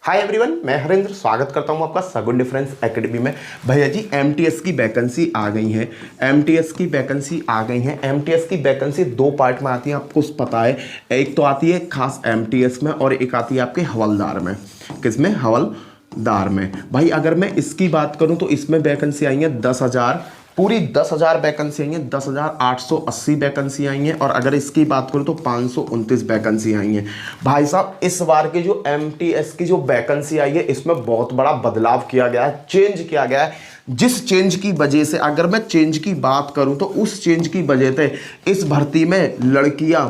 Hi everyone, मैं हरेंद्र स्वागत करता हूं आपका सगुन डिफरेंस एकेडमी में। भैया जी एमटीएस की वैकेंसी आ गई है। एमटीएस की वैकेंसी आ गई है। एमटीएस की वैकेंसी दो पार्ट में आती है, आपको पता है। एक तो आती है खास एमटीएस में और एक आती है आपके हवलदार में। किसमें? हवलदार में। भाई अगर मैं इसकी बात करूं तो इसमें वैकेंसी आई है 10,000, पूरी 10,000 वैकेंसी आई हैं। 10,880 वैकेंसी आई हैं। और अगर इसकी बात करूं तो 529 वैकेंसी आई हैं। भाई साहब इस बार की जो एमटीएस की जो वैकेंसी आई है इसमें बहुत बड़ा बदलाव किया गया है, चेंज किया गया है। जिस चेंज की वजह से, अगर मैं चेंज की बात करूं तो उस चेंज की वजह से इस भर्ती में लड़कियां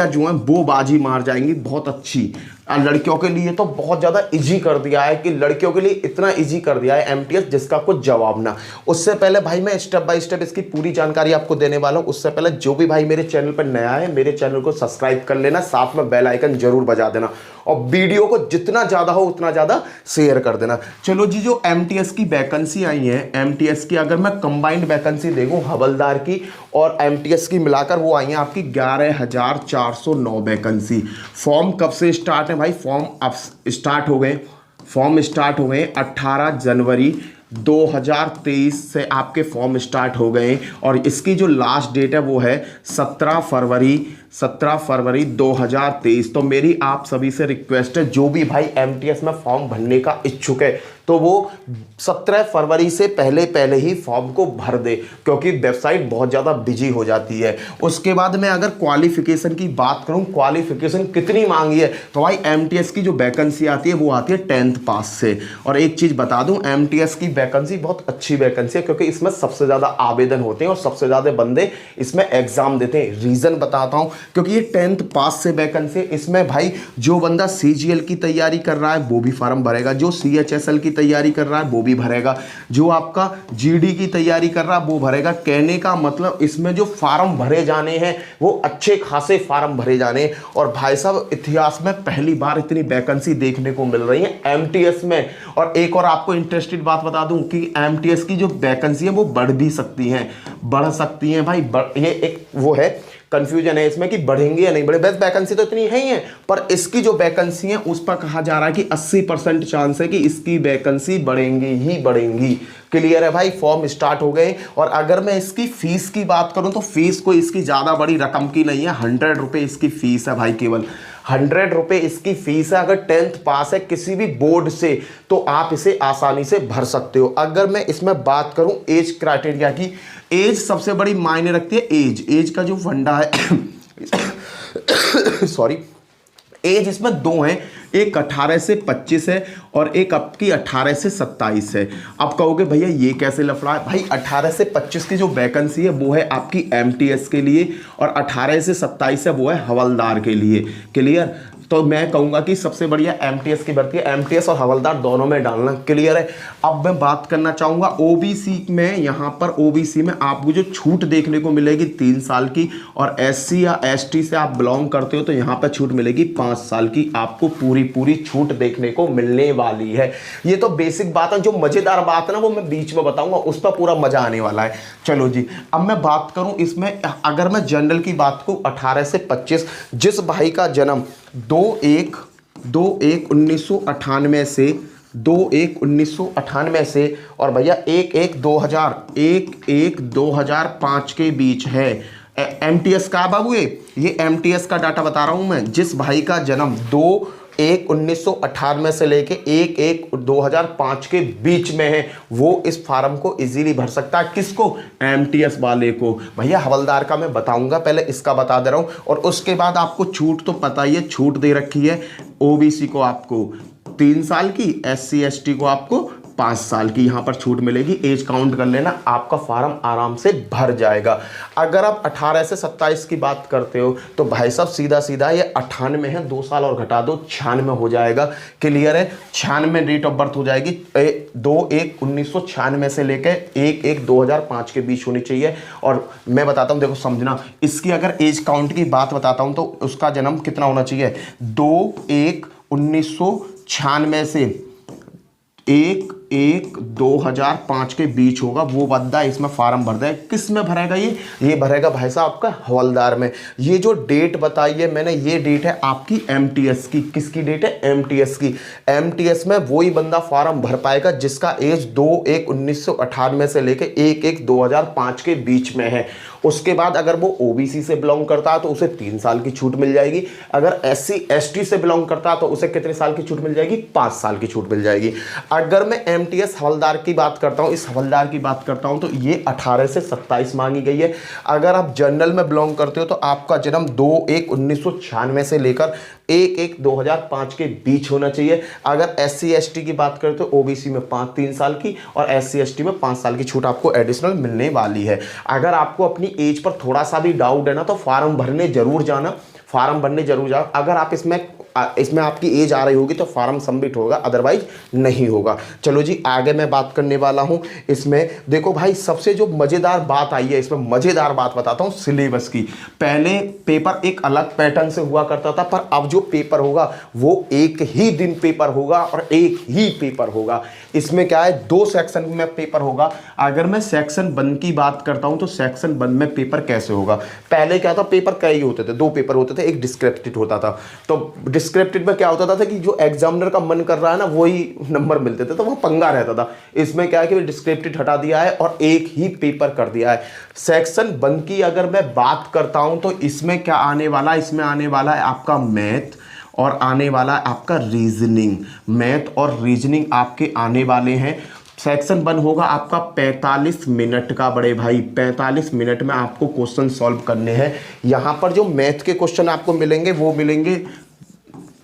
जो हैं वो बाजी मार जाएंगी बहुत अच्छी। लड़कियों के लिए तो बहुत ज़्यादा इजी कर दिया है कि लड़कियों के लिए इतना इजी कर दिया है एमटीएस जिसका कुछ जवाब ना। उससे पहले भाई मैं स्टेप बाय स्टेप इसकी पूरी जानकारी आपको देने वाला हूं। उससे पहले जो भी भाई मेरे चैनल पर नया है मेरे चैनल को सब्सक्राइब कर लेना, साथ में बेल आइकन जरूर बजा देना और वीडियो को जितना ज़्यादा हो उतना ज़्यादा शेयर कर देना। चलो जी, जो एमटीएस की वैकेंसी आई है, एमटीएस की अगर मैं कंबाइंड वैकेंसी देखूँ हवलदार की और एमटीएस की मिलाकर, वो आई है आपकी 11,409 वैकेंसी। फॉर्म कब से स्टार्ट है भाई? फॉर्म अब स्टार्ट हो गए। फॉर्म स्टार्ट हो गए 18 जनवरी 2023 से आपके फॉर्म स्टार्ट हो गए। और इसकी जो लास्ट डेट है वो है 17 फरवरी 2023। तो मेरी आप सभी से रिक्वेस्ट है, जो भी भाई एमटीएस में फॉर्म भरने का इच्छुक है तो वो 17 फरवरी से पहले ही फॉर्म को भर दे, क्योंकि वेबसाइट बहुत ज़्यादा बिजी हो जाती है। उसके बाद मैं अगर क्वालिफिकेशन की बात करूं, क्वालिफिकेशन कितनी मांगी है तो भाई एमटीएस की जो वैकेंसी आती है वो आती है 10th पास से। और एक चीज़ बता दूं, एमटीएस की वैकेंसी बहुत अच्छी वैकेंसी है क्योंकि इसमें सबसे ज़्यादा आवेदन होते हैं और सबसे ज़्यादा बंदे इसमें एग्जाम देते हैं। रीज़न बताता हूँ, क्योंकि ये 10th पास से वैकेंसी। इसमें भाई जो बंदा सीजीएल की तैयारी कर रहा है वो भी फार्म भरेगा, जो सीएचएसएल की तैयारी कर रहा है वो भी भरेगा, जो आपका जीडी की तैयारी कर रहा है वो भरेगा। कहने का मतलब इसमें जो फार्म भरे जाने हैं वो अच्छे खासे फार्म भरे जाने हैं। और भाई साहब इतिहास में पहली बार इतनी वैकेंसी देखने को मिल रही है एमटीएस में। और एक और आपको इंटरेस्टेड बात बता दूं कि एमटीएस की जो वैकेंसी है वो बढ़ भी सकती हैं, बढ़ सकती हैं भाई। ये एक वो है कंफ्यूजन है इसमें कि बढ़ेंगे या नहीं बढ़े। बेस्ट वैकेंसी तो इतनी है ही है, पर इसकी जो वैकेंसी है उस पर कहा जा रहा है कि 80% चांस है कि इसकी वैकेंसी बढ़ेंगी ही बढ़ेंगी। क्लियर है भाई? फॉर्म स्टार्ट हो गए। और अगर मैं इसकी फीस की बात करूं तो फीस कोई इसकी ज़्यादा बड़ी रकम की नहीं है। 100 रुपये इसकी फीस है भाई, केवल 100 रुपये इसकी फीस है। अगर 10th पास है किसी भी बोर्ड से तो आप इसे आसानी से भर सकते हो। अगर मैं इसमें बात करूं एज क्राइटेरिया की, एज सबसे बड़ी मायने रखती है। एज का जो फंडा है सॉरी, एज इसमें दो हैं, एक 18 से 25 है और एक आपकी 18 से 27 है। अब कहोगे भैया ये कैसे लफड़ा है? भाई 18 से 25 की जो वैकेंसी है वो है आपकी एमटीएस के लिए और 18 से 27 है वो है हवलदार के लिए। क्लियर? तो मैं कहूँगा कि सबसे बढ़िया एमटीएस की भर्ती है। एमटीएस और हवलदार दोनों में डालना। क्लियर है? अब मैं बात करना चाहूँगा ओबीसी में। यहाँ पर ओबीसी में आपको जो छूट देखने को मिलेगी 3 साल की, और एससी या एसटी से आप बिलोंग करते हो तो यहाँ पर छूट मिलेगी 5 साल की। आपको पूरी छूट देखने को मिलने वाली है। ये तो बेसिक बात है। जो मज़ेदार बात है ना वो मैं बीच में बताऊँगा, उस पर पूरा मज़ा आने वाला है। चलो जी, अब मैं बात करूँ इसमें, अगर मैं जनरल की बात करूँ 18 से 25, जिस भाई का जन्म 2/1/1998 से 2/1/1998 से और भैया 1/1/2005 के बीच है। एमटीएस का बाबू ये एमटीएस का डाटा बता रहा हूं मैं। जिस भाई का जन्म 2/1/1998 से लेके 1/1/2005 के बीच में है वो इस फार्म को इजीली भर सकता है। किसको? एमटीएस वाले को। भैया हवलदार का मैं बताऊंगा, पहले इसका बता दे रहा हूं। और उसके बाद आपको छूट तो पता ही है, छूट दे रखी है। ओबीसी को आपको 3 साल की, एससी एसटी को आपको 5 साल की यहाँ पर छूट मिलेगी। एज काउंट कर लेना, आपका फार्म आराम से भर जाएगा। अगर आप 18 से 27 की बात करते हो तो भाई साहब सीधा ये 98 है, 2 साल और घटा दो 96 हो जाएगा। क्लियर है? 96 डेट ऑफ बर्थ हो जाएगी। 2/1/1996 से लेकर 1/1/2005 के बीच होनी चाहिए। और मैं बताता हूँ, देखो समझना, इसकी अगर एज काउंट की बात बताता हूँ तो उसका जन्म कितना होना चाहिए? 2/1/1996 से 1 1/1/2005 के बीच होगा, वो बंदा इसमें फार्म भर देगा। किस में भरेगा ये भरेगा भाई साहब आपका हवलदार में। ये जो डेट बताई है मैंने, ये डेट है आपकी एमटीएस की। किसकी डेट है? एमटीएस की। एमटीएस में वही बंदा फार्म भर पाएगा जिसका एज 2/1/1998 से लेके 1/1/2005 के बीच में है। उसके बाद अगर वो ओबीसी से बिलोंग करता है तो उसे 3 साल की छूट मिल जाएगी। अगर एससी एसटी से बिलोंग करता है तो उसे कितने साल की छूट मिल जाएगी? 5 साल की छूट मिल जाएगी। अगर मैं एमटीएस हवलदार की बात करता हूं, इस हवलदार की बात करता हूं, तो ये 18 से 27 मांगी गई है। अगर आप जनरल में बिलोंग करते हो तो आपका जन्म 2/1/1996 से लेकर 1/1/2005 के बीच होना चाहिए। अगर एससी एसटी की बात करें तो ओबीसी में 3 साल की और एससी एसटी में 5 साल की छूट आपको एडिशनल मिलने वाली है। अगर आपको अपनी एज पर थोड़ा सा भी डाउट है ना, तो फार्म भरने जरूर जाना, फार्म भरने जरूर जाओ। अगर आप इसमें आपकी एज आ रही होगी तो फार्म सबमिट होगा, अदरवाइज नहीं होगा। चलो जी, आगे मैं बात करने वाला हूं। इसमें देखो भाई, सबसे जो मजेदार बात आई है, इसमें मजेदार बात बताता हूं सिलेबस की। पहले पेपर एक अलग पैटर्न से हुआ करता था, पर अब जो पेपर होगा वो एक ही दिन पेपर होगा और एक ही पेपर होगा। इसमें क्या है, 2 सेक्शन में पेपर होगा। अगर मैं सेक्शन 1 की बात करता हूं तो सेक्शन 1 में पेपर कैसे होगा? पहले क्या था, पेपर कई होते थे, 2 पेपर होते थे, एक डिस्क्रिप्टिव होता था। तो डिस्क्रिप्टिव में क्या होता था कि जो एग्जामिनर का मन कर रहा है ना वही नंबर मिलते थे, तो वो पंगा रहता था। इसमें क्या है कि डिस्क्रिप्टिव हटा दिया है और एक ही पेपर कर दिया है। सेक्शन 1 की अगर मैं बात करता हूं तो इसमें क्या आने वाला है? इसमें आने वाला है आपका मैथ और आने वाला है आपका रीजनिंग। मैथ और रीजनिंग आपके आने वाले हैं। सेक्शन 1 होगा आपका 45 मिनट का बड़े भाई। 45 मिनट में आपको क्वेश्चन सॉल्व करने हैं। यहां पर जो मैथ के क्वेश्चन आपको मिलेंगे वो मिलेंगे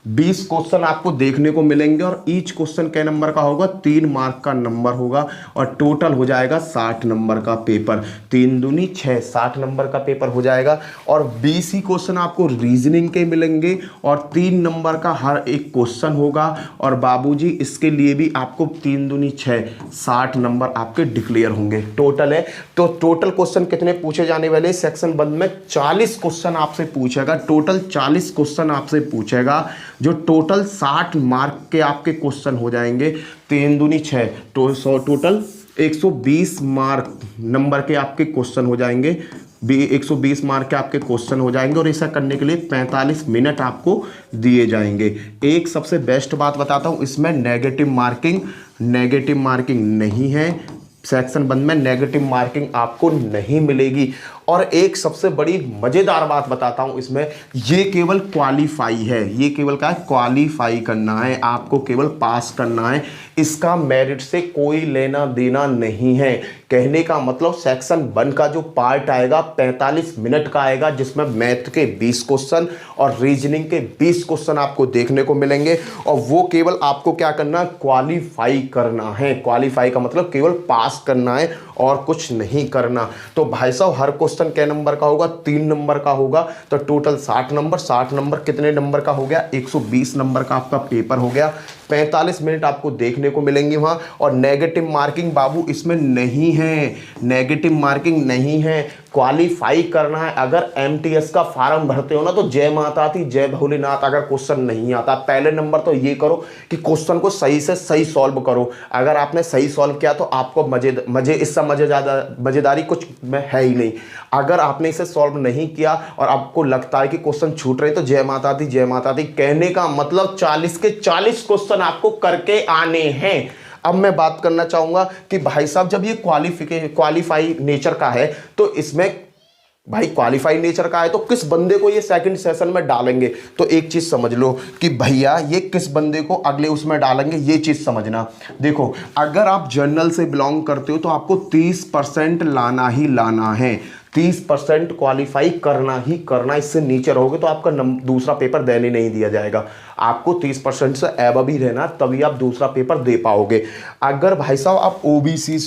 20 क्वेश्चन आपको देखने को मिलेंगे और ईच क्वेश्चन के नंबर का होगा 3 मार्क का नंबर होगा और टोटल हो जाएगा 60 नंबर का पेपर। 3 दूनी 6, 60 नंबर का पेपर हो जाएगा। और 20 ही क्वेश्चन आपको रीजनिंग के मिलेंगे और 3 नंबर का हर एक क्वेश्चन होगा। और बाबूजी इसके लिए भी आपको 3 दूनी 6, 60 नंबर आपके डिक्लेयर होंगे। टोटल है तो टोटल क्वेश्चन कितने पूछे जाने वाले? सेक्शन 1 में 40 क्वेश्चन आपसे पूछेगा। टोटल 40 क्वेश्चन आपसे पूछेगा, जो टोटल 60 मार्क के आपके क्वेश्चन हो जाएंगे। 3 दूनी 6, तो टोटल 120 मार्क नंबर के आपके क्वेश्चन हो जाएंगे। 120 मार्क के आपके क्वेश्चन हो जाएंगे और ऐसा करने के लिए 45 मिनट आपको दिए जाएंगे। एक सबसे बेस्ट बात बताता हूं, इसमें नेगेटिव मार्किंग नहीं है। सेक्शन 1 में नेगेटिव मार्किंग आपको नहीं मिलेगी। और एक सबसे बड़ी मजेदार बात बताता हूं, इसमें ये केवल क्वालीफाई है। ये केवल क्या है? क्वालीफाई करना है, आपको केवल पास करना है। इसका मेरिट से कोई लेना देना नहीं है। कहने का मतलब सेक्शन 1 का जो पार्ट आएगा 45 मिनट का आएगा, जिसमें मैथ के 20 क्वेश्चन और रीजनिंग के 20 क्वेश्चन आपको देखने को मिलेंगे। और वो केवल आपको क्या करना है? क्वालीफाई करना है। क्वालीफाई का मतलब केवल पास करना है और कुछ नहीं करना। तो भाई साहब, हर क्वेश्चन क्या नंबर का होगा? 3 नंबर का होगा। तो टोटल 60 नंबर कितने नंबर का हो गया? 120 नंबर का आपका पेपर हो गया। 45 मिनट आपको देखने को मिलेंगे वहां। और नेगेटिव मार्किंग बाबू इसमें नहीं है, नेगेटिव मार्किंग नहीं है। क्वालीफाई करना है। अगर एमटीएस का फॉर्म भरते हो ना तो जय माता दी जय भोलेनाथ। अगर क्वेश्चन नहीं आता, पहले नंबर तो ये करो कि क्वेश्चन को सही से सही सॉल्व करो। अगर आपने सही सॉल्व किया तो आपको इससे मजेदारी कुछ में है ही नहीं। अगर आपने इसे सॉल्व नहीं किया और आपको लगता है कि क्वेश्चन छूट रहे तो जय माता दी जय माता दी। कहने का मतलब 40 के 40 क्वेश्चन आपको करके आने हैं। अब मैं बात करना चाहूंगा कि भाई साहब, जब ये क्वालीफाई नेचर का है तो इसमें भाई क्वालीफाई नेचर का है तो किस बंदे को ये सेकंड सेशन में डालेंगे? तो एक चीज समझ लो कि भैया ये किस बंदे को अगले उसमें डालेंगे, ये चीज समझना। देखो, अगर आप जर्नल से बिलोंग करते हो तो आपको 30% लाना ही लाना है। 30% क्वालिफाई करना ही करना। इससे नीचे रहोगे तो आपका दूसरा पेपर देने नहीं दिया जाएगा। आपको 30% से एबव ही रहना, तभी आप दूसरा पेपर दे पाओगे। अगर भाई साहब आप ओबीसी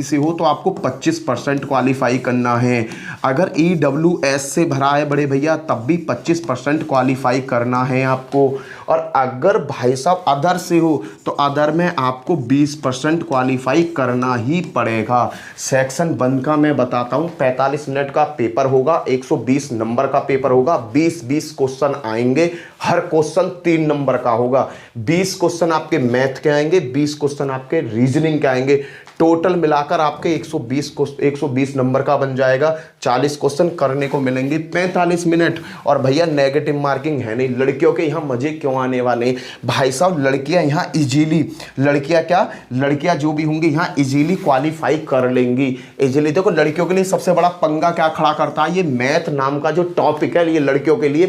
से हो, तो आपको 25% क्वालिफाई करना है। अगर ईडब्ल्यूएस से भरा है बड़े भैया, तब भी 25% क्वालिफाई करना है आपको। और अगर भाई साहब अदर से हो तो अदर में आपको 20% क्वालिफाई करना ही पड़ेगा। सेक्शन 1 का मैं बताता हूँ, 45 मिनट का पेपर होगा, 120 नंबर का पेपर होगा, 20-20 क्वेश्चन आएंगे, हर क्वेश्चन 3 नंबर का होगा। 20 क्वेश्चन आपके मैथ के आएंगे, 20 क्वेश्चन आपके रीजनिंग के आएंगे। टोटल मिलाकर आपके 120 नंबर का बन जाएगा। 40 क्वेश्चन करने को मिलेंगे 45 मिनट। और भैया नेगेटिव मार्किंग है नहीं। लड़कियों के यहाँ मजे क्यों आने वाले हैं भाई साहब, लड़कियां यहाँ इजीली, लड़कियां जो भी होंगी यहाँ इजीली क्वालिफाई कर लेंगी। इजीली देखो, लड़कियों के लिए सबसे बड़ा पंगा क्या खड़ा करता है, ये मैथ नाम का जो टॉपिक है, ये लड़कियों के लिए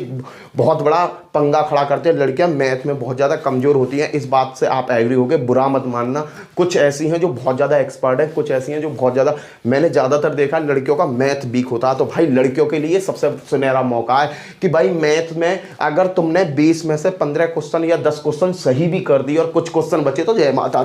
बहुत बड़ा पंगा खड़ा करते हैं। लड़कियां मैथ में बहुत ज़्यादा कमज़ोर होती हैं, इस बात से आप एग्री होगे, बुरा मत मानना। कुछ ऐसी हैं जो बहुत ज़्यादा एक्सपर्ट है, कुछ ऐसी हैं जो बहुत ज़्यादा, मैंने ज़्यादातर देखा लड़कियों का मैथ वीक होता है। तो भाई लड़कियों के लिए सबसे सुनहरा मौका है कि भाई मैथ में अगर तुमने 20 में से 15 क्वेश्चन या 10 क्वेश्चन सही भी कर दी और कुछ क्वेश्चन बचे तो जय माता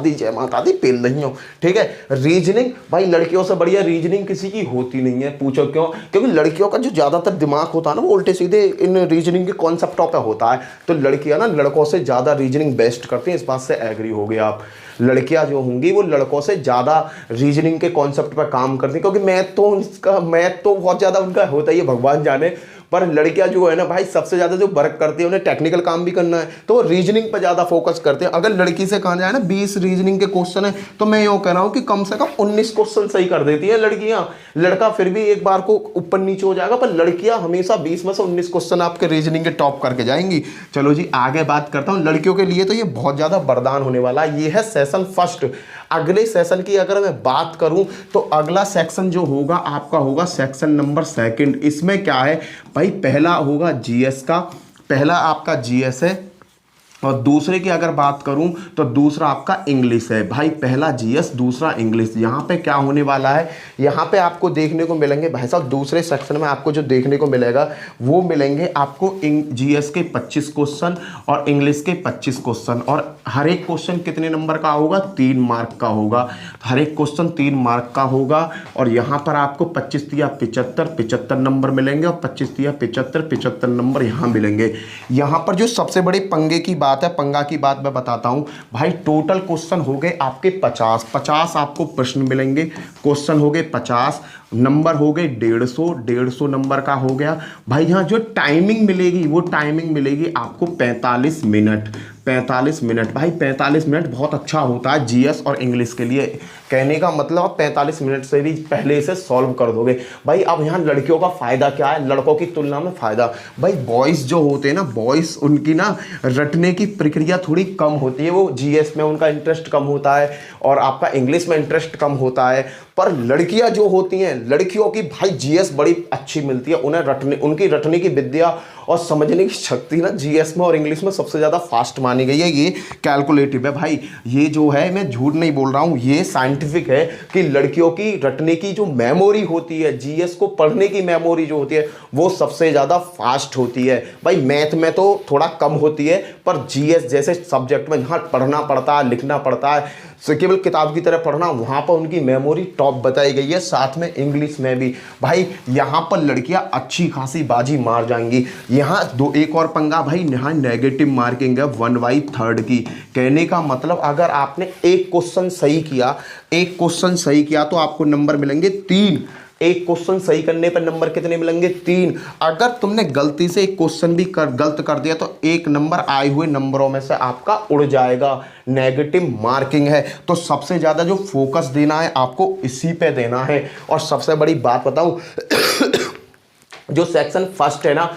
दी फेल नहीं हो, ठीक है। रीजनिंग भाई लड़कियों से बढ़िया रीजनिंग किसी की होती नहीं है। पूछो क्यों? क्योंकि लड़कियों का जो ज़्यादातर दिमाग होता है ना, वो उल्टे सीधे इन रीजनिंग के कॉन्सेप्टों पर होता है। तो लड़कियां ना लड़कों से ज़्यादा रीजनिंग बेस्ट करती हैं, इस बात से एग्री हो गए आप। लड़कियां जो होंगी वो लड़कों से ज़्यादा रीजनिंग के कॉन्सेप्ट पर काम करती हैं, क्योंकि मैथ तो बहुत ज़्यादा उनका होता ही है, भगवान जाने। पर लड़कियां जो है ना भाई, सबसे ज़्यादा जो वर्क करती है, उन्हें टेक्निकल काम भी करना है, तो वो रीजनिंग पर ज़्यादा फोकस करते हैं। अगर लड़की से कहा जाए ना 20 रीजनिंग के क्वेश्चन है, तो मैं यूँ कह रहा हूँ कि कम से कम 19 क्वेश्चन सही कर देती है लड़कियां। लड़का फिर भी एक बार को ऊपर नीचे हो जाएगा, पर लड़कियां हमेशा 20 में से 19 क्वेश्चन आपके रीजनिंग के टॉप करके जाएंगी। चलो जी आगे बात करता हूँ। लड़कियों के लिए तो ये बहुत ज़्यादा वरदान होने वाला है। ये है सेशन फर्स्ट। अगले सेशन की अगर मैं बात करूं तो अगला सेक्शन जो होगा आपका होगा सेक्शन नंबर 2। इसमें क्या है भाई, पहला होगा जीएस का, पहला आपका जीएस है, और दूसरे की अगर बात करूं तो दूसरा आपका इंग्लिश है। भाई पहला जीएस, दूसरा इंग्लिश। यहाँ पे क्या होने वाला है, यहाँ पे आपको देखने को मिलेंगे भाई साहब, दूसरे सेक्शन में आपको जो देखने को मिलेगा वो मिलेंगे आपको जीएस के 25 क्वेश्चन और इंग्लिश के 25 क्वेश्चन। और हर एक क्वेश्चन कितने नंबर का होगा, 3 मार्क का होगा। हर एक क्वेश्चन 3 मार्क का होगा। और यहाँ पर आपको 25 या 75 नंबर मिलेंगे, और 25 या 75 नंबर यहाँ मिलेंगे। यहाँ पर जो सबसे बड़ी पंगे की पंगा की बात मैं बताता हूं भाई। टोटल क्वेश्चन हो गए आपके 50 आपको प्रश्न मिलेंगे। क्वेश्चन हो गए 50, नंबर हो गए 150 नंबर का हो गया भाई। यहाँ जो टाइमिंग मिलेगी वो टाइमिंग मिलेगी आपको 45 मिनट। 45 मिनट भाई, 45 मिनट बहुत अच्छा होता है जीएस और इंग्लिश के लिए। कहने का मतलब आप 45 मिनट से भी पहले इसे सॉल्व कर दोगे भाई। अब यहाँ लड़कियों का फ़ायदा क्या है, लड़कों की तुलना में फ़ायदा भाई, बॉयज़ जो होते हैं ना, बॉयज़ उनकी ना रटने की प्रक्रिया थोड़ी कम होती है। वो जीएस में उनका इंटरेस्ट कम होता है और आपका इंग्लिश में इंटरेस्ट कम होता है। पर लड़कियां जो होती हैं, लड़कियों की भाई जीएस बड़ी अच्छी मिलती है उन्हें। उनकी रटने की विद्या और समझने की शक्ति ना जीएस में और इंग्लिश में सबसे ज़्यादा फास्ट मानी गई है। ये कैलकुलेटिव है भाई, ये जो है मैं झूठ नहीं बोल रहा हूँ, ये साइंटिफिक है कि लड़कियों की रटने की जो मेमोरी होती है, जीएस को पढ़ने की मेमोरी जो होती है, वो सबसे ज़्यादा फास्ट होती है भाई। मैथ में तो थोड़ा कम होती है, पर जीएस जैसे सब्जेक्ट में जहाँ पढ़ना पड़ता है, लिखना पड़ता है, केवल किताब की तरह पढ़ना, वहाँ पर उनकी मेमोरी टॉप बताई गई है। साथ में इंग्लिश में भी भाई यहाँ पर लड़कियाँ अच्छी खासी बाजी मार जाएंगी। यहाँ एक और पंगा भाई, यहाँ नेगेटिव मार्किंग है 1/3 की। कहने का मतलब अगर आपने एक क्वेश्चन सही किया तो आपको नंबर मिलेंगे 3। एक क्वेश्चन सही करने पर नंबर कितने मिलेंगे, 3। अगर तुमने गलती से एक क्वेश्चन भी गलत कर दिया तो एक नंबर आए हुए नंबरों में से आपका उड़ जाएगा। नेगेटिव मार्किंग है, तो सबसे ज़्यादा जो फोकस देना है आपको इसी पे देना है। और सबसे बड़ी बात बताऊं जो सेक्शन फर्स्ट है ना,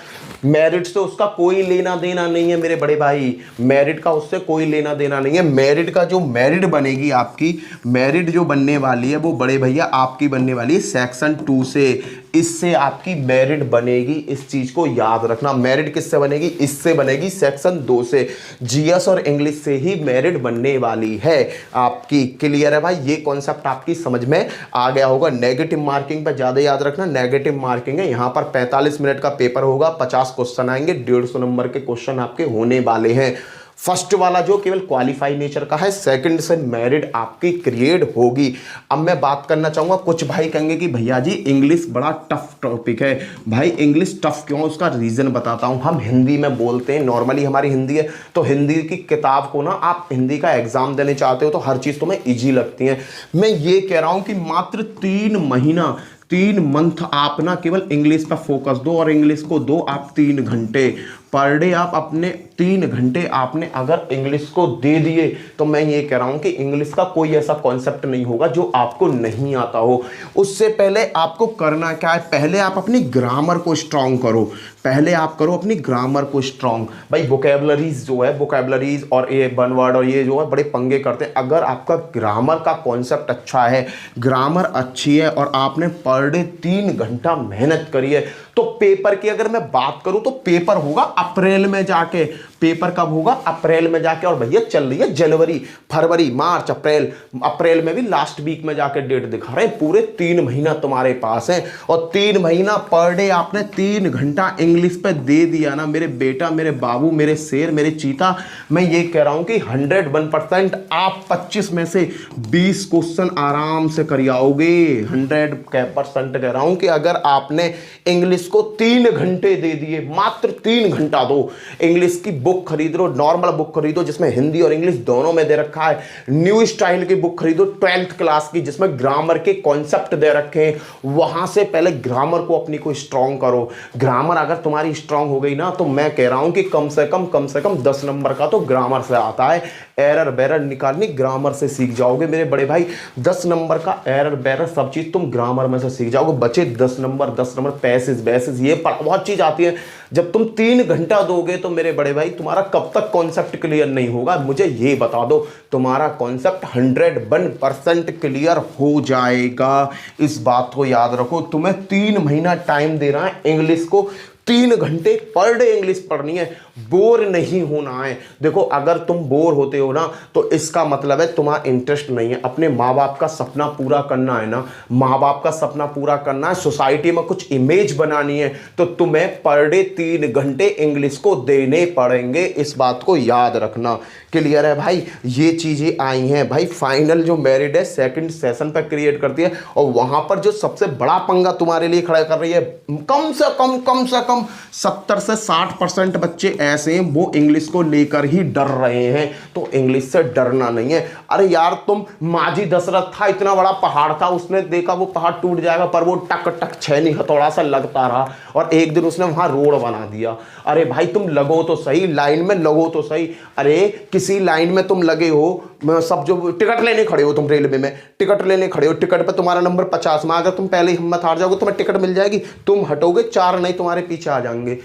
मेरिट से उसका कोई लेना देना नहीं है मेरे बड़े भाई। मेरिट का उससे कोई लेना देना नहीं है। मेरिट का जो मेरिट बनेगी आपकी, मेरिट जो बनने वाली है वो बड़े भैया आपकी बनने वाली है सेक्शन 2 से। इससे आपकी मेरिट बनेगी, इस चीज़ को याद रखना। मेरिट किससे बनेगी, इससे बनेगी सेक्शन 2 से। जीएस और इंग्लिश से ही मेरिट बनने वाली है आपकी। क्लियर है भाई, ये कॉन्सेप्ट आपकी समझ में आ गया होगा। नेगेटिव मार्किंग पर ज़्यादा याद रखना, नेगेटिव मार्किंग है। यहाँ पर 45 मिनट का पेपर होगा, 50 क्वेश्चन आएंगे, 150 नंबर के क्वेश्चन आपके होने वाले हैं। फर्स्ट वाला जो केवल क्वालिफाई नेचर का है, सेकंड से मेरिट आपकी क्रिएट होगी। अब मैं बात करना चाहूँगा, कुछ भाई कहेंगे कि भैया जी इंग्लिश बड़ा टफ टॉपिक है। भाई इंग्लिश टफ क्यों, उसका रीज़न बताता हूँ। हम हिंदी में बोलते हैं, नॉर्मली हमारी हिंदी है, तो हिंदी की किताब को ना आप हिंदी का एग्ज़ाम देने चाहते हो तो हर चीज़ तुम्हें ईजी लगती है। मैं ये कह रहा हूँ कि मात्र 3 मंथ आप ना केवल इंग्लिश पर फोकस दो, और इंग्लिश को दो आप 3 घंटे पर डे। आप अपने 3 घंटे आपने अगर इंग्लिश को दे दिए तो मैं ये कह रहा हूं कि इंग्लिश का कोई ऐसा कॉन्सेप्ट नहीं होगा जो आपको नहीं आता हो। उससे पहले आपको करना क्या है, पहले आप अपनी ग्रामर को स्ट्रांग करो। पहले आप करो अपनी ग्रामर को स्ट्रांग। भाई वोकेबलरीज जो है, वोकेबलरीज और ये वन वर्ड और ये जो है बड़े पंगे करते हैं। अगर आपका ग्रामर का कॉन्सेप्ट अच्छा है, ग्रामर अच्छी है और आपने पर डे 3 घंटा मेहनत करी है, तो पेपर की अगर मैं बात करूं तो पेपर होगा अप्रैल में जाके। पेपर कब होगा? अप्रैल में जाके। और भैया चल रही है जनवरी, फरवरी, मार्च, अप्रैल में भी लास्ट वीक में जाके डेट दिखा रहे हैं। पूरे 3 महीना तुम्हारे पास है, और 3 महीना पर डे आपने 3 घंटा इंग्लिश पे दे दिया ना मेरे बेटा, मेरे बाबू, मेरे शेर, मेरे चीता। मैं ये कह रहा हूं कि 101% आप 25 में से 20 क्वेश्चन आराम से कर आओगे। 100% कह रहा हूं कि अगर आपने इंग्लिश को 3 घंटे दे दिए, मात्र 3 घंटा दो। इंग्लिश की बुक खरीद लो, नॉर्मल बुक खरीदो जिसमें हिंदी और इंग्लिश दोनों में दे रखा है। न्यू स्टाइल की बुक खरीदो 12th क्लास की, जिसमें ग्रामर के कॉन्सेप्ट दे रखे हैं। वहां से पहले ग्रामर को अपनी को स्ट्रांग करो। ग्रामर अगर तुम्हारी स्ट्रांग हो गई ना, तो मैं कह रहा हूं कि कम से कम 10 नंबर का तो ग्रामर से आता है। एरर बेरर निकालनी ग्रामर से सीख जाओगे मेरे बड़े भाई। 10 नंबर का एरर बेरर सब चीज तुम ग्रामर में से सीख जाओगे। बचे 10 नंबर पैसेज वैसेज, ये बहुत चीज आती है। जब तुम 3 घंटा दोगे तो मेरे बड़े भाई तुम्हारा कब तक कॉन्सेप्ट क्लियर नहीं होगा, मुझे ये बता दो। तुम्हारा कॉन्सेप्ट 101% क्लियर हो जाएगा। इस बात को याद रखो। तुम्हें 3 महीना टाइम देना है इंग्लिश को, 3 घंटे पर डे इंग्लिश पढ़नी है। बोर नहीं होना है। देखो अगर तुम बोर होते हो ना, तो इसका मतलब है तुम्हारा इंटरेस्ट नहीं है। अपने माँ बाप का सपना पूरा करना है ना, माँ बाप का सपना पूरा करना है, सोसाइटी में कुछ इमेज बनानी है, तो तुम्हें पर डे 3 घंटे इंग्लिश को देने पड़ेंगे। इस बात को याद रखना। क्लियर है भाई? ये चीजें आई हैं भाई। फाइनल जो मेरिट है सेकंड सेशन पर क्रिएट करती है, और वहां पर जो सबसे बड़ा पंगा तुम्हारे लिए खड़ा कर रही है, कम से कम 70 से 60% बच्चे ऐसे हैं वो इंग्लिश को लेकर ही डर रहे हैं। तो इंग्लिश से डरना नहीं है। अरे यार तुम माजी दशरथ था, इतना बड़ा पहाड़ था, उसने देखा वो पहाड़ टूट जाएगा, पर वो टक टक छैनी हथौड़ा सा लगता रहा, और एक दिन उसने वहां रोड बना दिया। अरे भाई तुम लगो तो सही, लाइन में लगो तो सही। अरे किसी लाइन में तुम लगे हो, सब जो टिकट लेने खड़े हो, तुम रेलवे में टिकट लेने खड़े हो, टिकट पे तुम्हारा नंबर 50 में, अगर तुम पहले हिम्मत हार जाओगे तुम्हें टिकट मिल जाएगी। तुम हटोगे, 4 नहीं तुम्हारे पीछे आ जाएंगे कि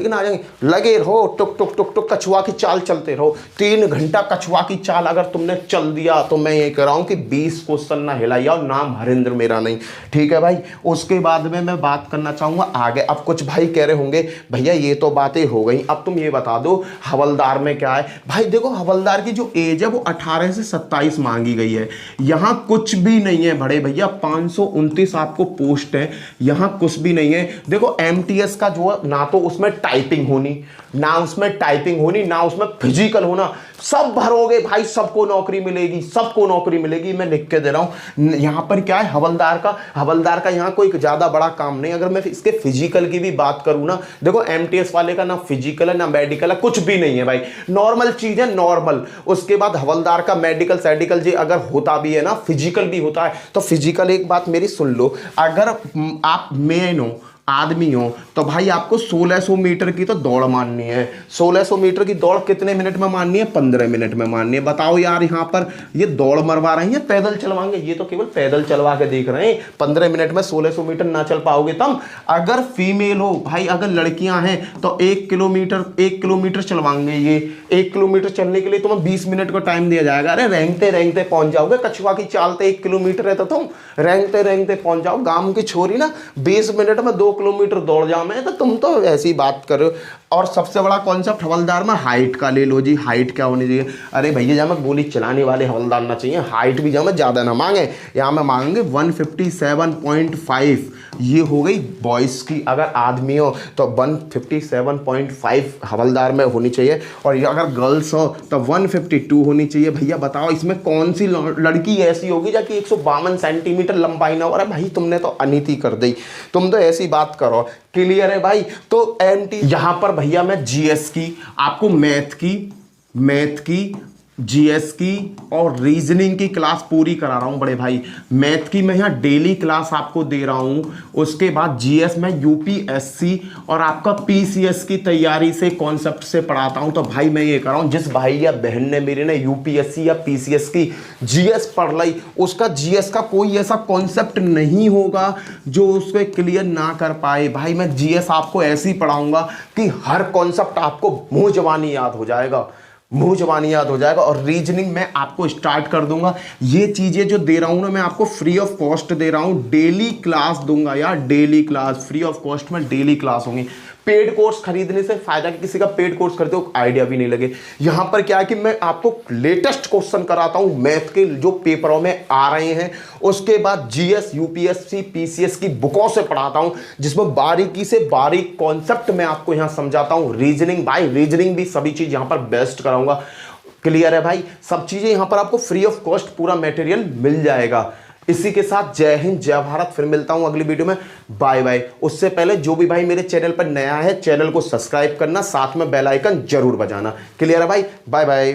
ना आ जाएंगे। लगे रहो, टुक टुक टुक टुक कछुआ की चाल चलते रहो। 3 घंटा कछुआ की चाल अगर तुमने चल दिया तो मैं ये कह रहा हूं कि 20 क्वेश्चन ना हिलाइए। और नाम हरिंद्र मेरा नहीं, ठीक है भाई? उसके बाद में मैं बात करना चाहूंगा आगे। अब कुछ भाई कह रहे होंगे भैया ये तो बातें हो गई, अब तुम ये बता दो हवलदार में क्या है। भाई देखो हवलदार की जो एज है वो 18 से 27 मांगी गई है। यहां कुछ भी नहीं है बड़े भैया, 529 आपको पोस्ट है, यहां कुछ भी नहीं है। देखो एमटीएस का जो है, ना तो उसमें टाइपिंग होनी, ना उसमें फिजिकल होना। सब भरोगे भाई, सबको नौकरी मिलेगी, मैं लिख के दे रहा हूं। यहां पर क्या है, हवलदार का यहां कोई ज्यादा बड़ा काम नहीं। अगर मैं इसके फिजिकल की भी बात करूं ना, देखो एमटीएस वाले का ना फिजिकल है ना मेडिकल है, कुछ भी नहीं है भाई, नॉर्मल चीज है, नॉर्मल। उसके बाद हवलदार का मेडिकल सेडिकल जी अगर होता भी है ना, फिजिकल भी होता है, तो फिजिकल एक बात मेरी सुन लो, अगर आप मेन हो, आदमी हो, तो भाई आपको 1600 मीटर की तो दौड़ मारनी है। 1600 मीटर की दौड़ कितने मिनट में मारनी है? 15 मिनट में मारनी है। बताओ यार, यहाँ पर ये दौड़ मरवा रहे हैं, पैदल चलवाएंगे? ये तो केवल पैदल चलवा के देख रहे हैं। 15 मिनट में 1600 मीटर ना चल पाओगे तुम। अगर फीमेल हो भाई, अगर लड़कियां हैं तो 1 किलोमीटर चलवाएंगे। ये 1 किलोमीटर चलने के लिए तुम्हें 20 मिनट का टाइम दिया जाएगा। अरे रेंगते पहुंच जाओगे, कछुआ की चालते 1 किलोमीटर है तो तुम रेंगते पहुंच जाओ। गांव की छोरी ना 20 मिनट में 2 किलोमीटर दौड़ जाओ। मैं तो तुम तो ऐसी बात करो। और सबसे बड़ा कॉन्सेप्ट हवलदार में हाइट का ले लो जी, हाइट क्या होनी चाहिए। अरे भैया जहाँ में गोली चलाने वाले हवलदार ना चाहिए, हाइट भी जहाँ में ज़्यादा ना मांगे, यहाँ में मांगेंगे 157.5, ये हो गई बॉयज़ की। अगर आदमी हो तो 157.5 हवलदार में होनी चाहिए, और ये अगर गर्ल्स हो तो 152 होनी चाहिए। भैया बताओ इसमें कौन सी लड़की ऐसी होगी जाकि 152 सेंटीमीटर लंबाई ना हो। अरे भाई तुमने तो अनीति कर दी, तुम तो ऐसी बात करो। क्लियर है भाई। तो एमटी यहाँ पर भैया मैं जीएस की, आपको मैथ की जीएस की और रीजनिंग की क्लास पूरी करा रहा हूँ बड़े भाई। मैथ की मैं यहाँ डेली क्लास आपको दे रहा हूँ, उसके बाद जीएस में यूपीएससी और आपका पीसीएस की तैयारी से कॉन्सेप्ट से पढ़ाता हूँ। तो भाई मैं ये कर रहा हूँ, जिस भाई या बहन ने मेरे ने यूपीएससी या पीसीएस की जीएस पढ़ ली, उसका जीएस का कोई ऐसा कॉन्सेप्ट नहीं होगा जो उसको क्लियर ना कर पाए। भाई मैं जीएस आपको ऐसे ही पढ़ाऊंगा कि हर कॉन्सेप्ट आपको मुँह ज़बानी याद हो जाएगा, मुंह जबानी याद हो जाएगा। और रीजनिंग मैं आपको स्टार्ट कर दूंगा। ये चीज़ें जो दे रहा हूँ ना मैं आपको फ्री ऑफ कॉस्ट दे रहा हूँ, डेली क्लास दूंगा यार, daily class free of cost में डेली क्लास होंगी। पेड कोर्स खरीदने से फायदा कि किसी का पेड कोर्स करते हो आइडिया भी नहीं लगे। यहाँ पर क्या है कि मैं आपको लेटेस्ट क्वेश्चन कराता हूँ मैथ के जो पेपरों में आ रहे हैं, उसके बाद जीएस यूपीएससी पीसीएस की बुकों से पढ़ाता हूँ, जिसमें बारीकी से बारीक कॉन्सेप्ट मैं आपको यहाँ समझाता हूँ। रीजनिंग भाई, रीजनिंग भी सभी चीज़ यहाँ पर बेस्ट कराऊंगा। क्लियर है भाई। सब चीज़ें यहाँ पर आपको फ्री ऑफ कॉस्ट पूरा मटेरियल मिल जाएगा। इसी के साथ जय हिंद जय भारत, फिर मिलता हूं अगली वीडियो में, बाय बाय। उससे पहले जो भी भाई मेरे चैनल पर नया है, चैनल को सब्सक्राइब करना, साथ में बेल आइकन जरूर बजाना। क्लियर है भाई, बाय बाय।